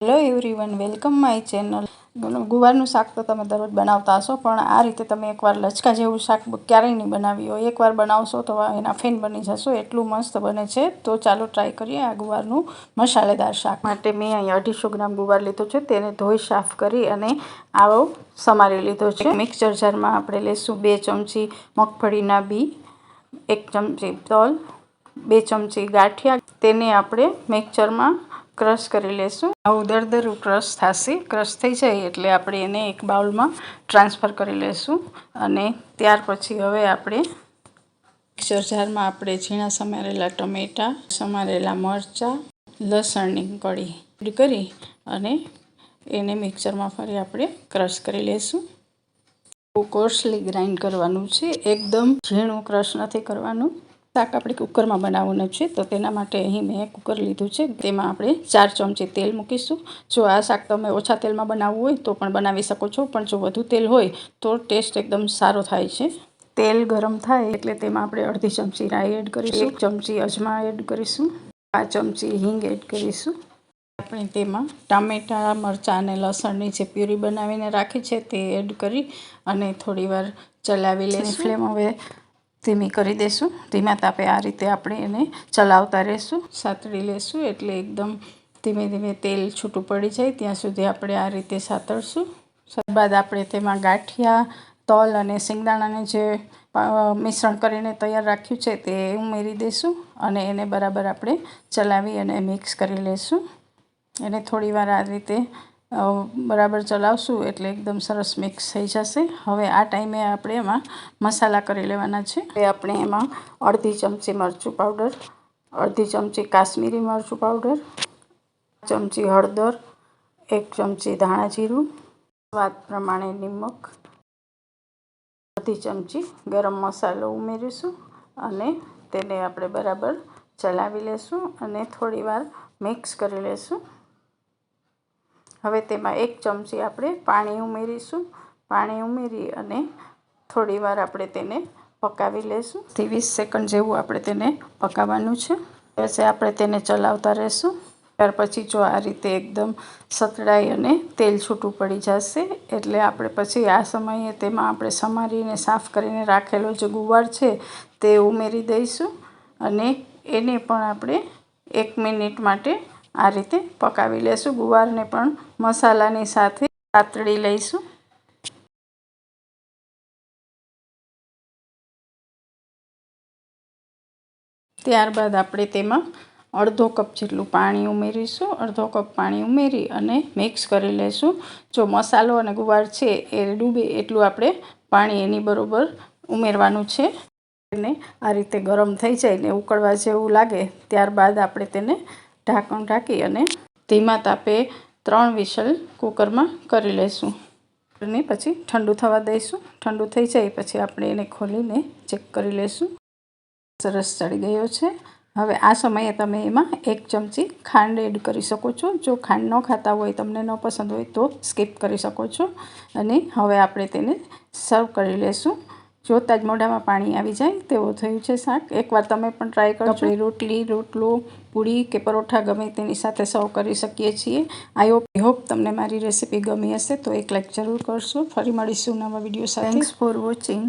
Hello everyone, welcome my channel. ગુવારનું શાક તો તમે દરરોજ બનાવતા હશો, પણ આ રીતે તમે એકવાર લચકા જેવું શાક ક્યારેય નહીં બનાવ્યું હોય। એકવાર બનાવશો તો એના ફેન બની જશો, એટલું મસ્ત બને છે। તો ચાલો ટ્રાય કરીએ આ ગુવારનું મસાલેદાર શાક। માટે મેં અહીંયા 250 ગ્રામ ગુવાર લીધો છે, તેને ધોઈ સાફ કરી અને આવો સમારી લીધો છે। મિક્સર જારમાં આપણે લઈશું 2 ચમચી મગફળીના બી, 1 ચમચી તલ, 2 ચમચી ગાંઠિયા, તેને આપણે મિક્સરમાં ક્રશ કરી લેશું। આવું દરદરું ક્રશ થશે। ક્રશ થઈ જાય એટલે આપણે એને એક બાઉલમાં ટ્રાન્સફર કરી લેશું। અને ત્યાર પછી હવે આપણે મિક્સર જારમાં આપણે ઝીણા સમારેલા ટમેટાં, સમારેલા મરચાં, લસણની કળી એડ કરી અને એને મિક્સરમાં ફરી આપણે ક્રશ કરી લેશું। બહુ કોર્સલી ગ્રાઇન્ડ કરવાનું છે, એકદમ ઝીણું ક્રશ નથી કરવાનું। શાક આપણે કુકરમાં બનાવવાનું છે, તો તેના માટે અહીં મેં કુકર લીધું છે। તેમાં આપણે 4 ચમચી તેલ મૂકીશું। જો આ શાક તમે ઓછા તેલમાં બનાવવું હોય તો પણ બનાવી શકો છો, પણ જો વધુ તેલ હોય તો ટેસ્ટ એકદમ સારો થાય છે। તેલ ગરમ થાય એટલે તેમાં આપણે અડધી ચમચી રાઈ એડ કરીશું, 1 ચમચી અજમા એડ કરીશું, 5 ચમચી હિંગ એડ કરીશું। આપણે તેમાં ટામેટાં, મરચાં અને લસણની જે પ્યુરી બનાવીને રાખી છે તે એડ કરી અને થોડીવાર ચલાવી લઈશું। ફ્લેમ હવે ધીમી કરી દઈશું। ધીમા તાપે આ રીતે આપણે એને ચલાવતા રહીશું, સાતળી લેશું, એટલે એકદમ ધીમે ધીમે તેલ છૂટું પડી જાય ત્યાં સુધી આપણે આ રીતે સાતળશું। ત્યારબાદ આપણે તેમાં ગાંઠિયા, તલ અને સિંગદાણાને જે મિશ્રણ કરીને તૈયાર રાખ્યું છે તે ઉમેરી દઈશું અને એને બરાબર આપણે ચલાવી અને મિક્સ કરી લઈશું। એને થોડીવાર આ રીતે બરાબર ચલાવશું એટલે એકદમ સરસ મિક્સ થઈ જશે। હવે આ ટાઈમે આપણે એમાં મસાલા કરી લેવાના છે। હવે આપણે એમાં અડધી ચમચી મરચું પાવડર, અડધી ચમચી કાશ્મીરી મરચું પાવડર, 1 ચમચી હળદર, 1 ચમચી ધાણા જીરું, સ્વાદ પ્રમાણે નિમક, અડધી ચમચી ગરમ મસાલો ઉમેરીશું અને તેને આપણે બરાબર ચલાવી લેશું અને થોડીવાર મિક્સ કરી લેશું। હવે તેમાં 1 ચમચી આપણે પાણી ઉમેરીશું। પાણી ઉમેરી અને થોડીવાર આપણે તેને પકાવી લેશું। 20 સેકન્ડ જેવું આપણે તેને પકાવવાનું છે। પછી આપણે તેને ચલાવતા રહેશું। ત્યાર પછી જો આ રીતે એકદમ સતળાઈ અને તેલ છૂટું પડી જશે એટલે આપણે પછી આ સમયે તેમાં આપણે સમારીને સાફ કરીને રાખેલો જે ગુવાર છે તે ઉમેરી દઈશું અને એને પણ આપણે 1 મિનિટ માટે આ રીતે પકાવી લેશું। ગુવારને પણ મસાલાની સાથે સાતળી લઈશું। ત્યારબાદ આપણે તેમાં અડધો કપ જેટલું પાણી ઉમેરીશું। અડધો કપ પાણી ઉમેરી અને મિક્સ કરી લઈશું। જો મસાલો અને ગુવાર છે એ ડૂબે એટલું આપણે પાણી એની બરોબર ઉમેરવાનું છે। અને આ રીતે ગરમ થઈ જાય ને ઉકળવા જેવું લાગે ત્યારબાદ આપણે તેને ઢાંકણ ઢાંકી અને ધીમા તાપે 3 વિસલ કુકરમાં કરી લઈશું અને પછી ઠંડુ થવા દઈશું। ઠંડુ થઈ જાય પછી આપણે એને ખોલીને ચેક કરી લઈશું। સરસ ચડી ગયો છે। હવે આ સમયે તમે એમાં 1 ચમચી ખાંડ એડ કરી શકો છો। જો ખાંડ ન ખાતા હોય, તમને ન પસંદ હોય તો સ્કીપ કરી શકો છો। અને હવે આપણે તેને સર્વ કરી લઈશું। જોતાં જ મોઢામાં પાણી આવી જાય તેવું થયું છે શાક। એકવાર તમે પણ ટ્રાય કરજો। આપણે રોટલી, રોટલો, પૂરી કે પરોઠા ગમે તેની સાથે સર્વ કરી શકીએ છીએ। આઈ હોપ તમને મારી રેસીપી ગમી હશે, તો એક લાઈક જરૂર કરશો। ફરી મળીશું નવા વિડીયો સાથે। Thanks for watching.